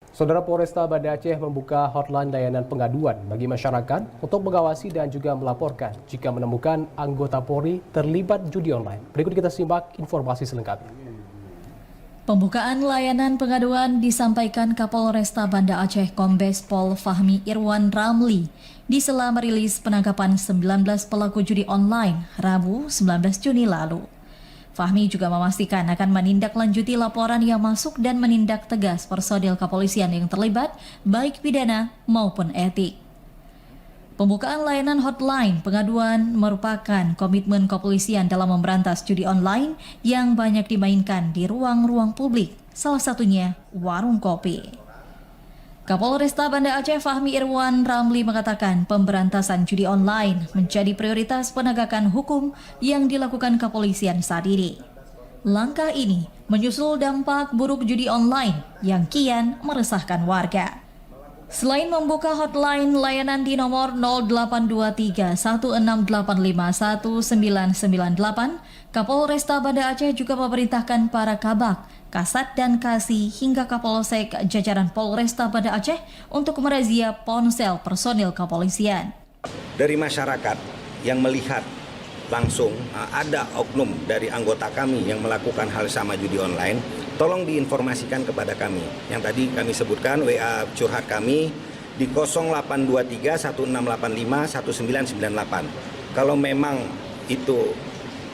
Saudara Polresta Banda Aceh membuka hotline layanan pengaduan bagi masyarakat untuk mengawasi dan juga melaporkan jika menemukan anggota Polri terlibat judi online. Berikut kita simak informasi selengkapnya. Pembukaan layanan pengaduan disampaikan Kapolresta Banda Aceh Kombes Pol Fahmi Irwan Ramli di sela merilis penangkapan 19 pelaku judi online Rabu 19 Juni lalu. Fahmi juga memastikan akan menindaklanjuti laporan yang masuk dan menindak tegas personil kepolisian yang terlibat, baik pidana maupun etik. Pembukaan layanan hotline pengaduan merupakan komitmen kepolisian dalam memberantas judi online yang banyak dimainkan di ruang-ruang publik, salah satunya warung kopi. Kapolresta Banda Aceh Fahmi Irwan Ramli mengatakan pemberantasan judi online menjadi prioritas penegakan hukum yang dilakukan kepolisian saat ini. Langkah ini menyusul dampak buruk judi online yang kian meresahkan warga. Selain membuka hotline layanan di nomor 0823 1685 1998, Kapolresta Banda Aceh juga memerintahkan para kabak, kasat dan kasih hingga Kapolsek jajaran Polresta Banda Aceh untuk merazia ponsel personil kepolisian. Dari masyarakat yang melihat langsung ada oknum dari anggota kami yang melakukan hal sama judi online, tolong diinformasikan kepada kami. Yang tadi kami sebutkan WA curhat kami di 0823 1685 1998. Kalau memang itu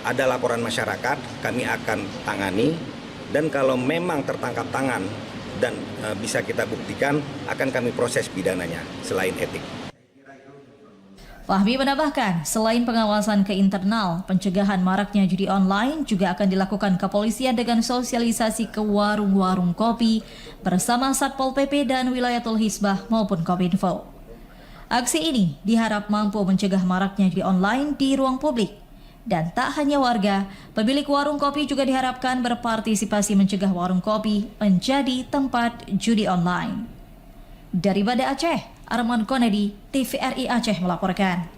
ada laporan masyarakat, kami akan tangani, dan kalau memang tertangkap tangan dan bisa kita buktikan, akan kami proses pidananya selain etik. Fahmi menambahkan, selain pengawasan ke internal, pencegahan maraknya judi online juga akan dilakukan kepolisian dengan sosialisasi ke warung-warung kopi bersama Satpol PP dan Wilayatul Hisbah maupun Kominfo. Aksi ini diharap mampu mencegah maraknya judi online di ruang publik. Dan tak hanya warga, pemilik warung kopi juga diharapkan berpartisipasi mencegah warung kopi menjadi tempat judi online. Dari Banda Aceh, Arman Konedi, TVRI Aceh melaporkan.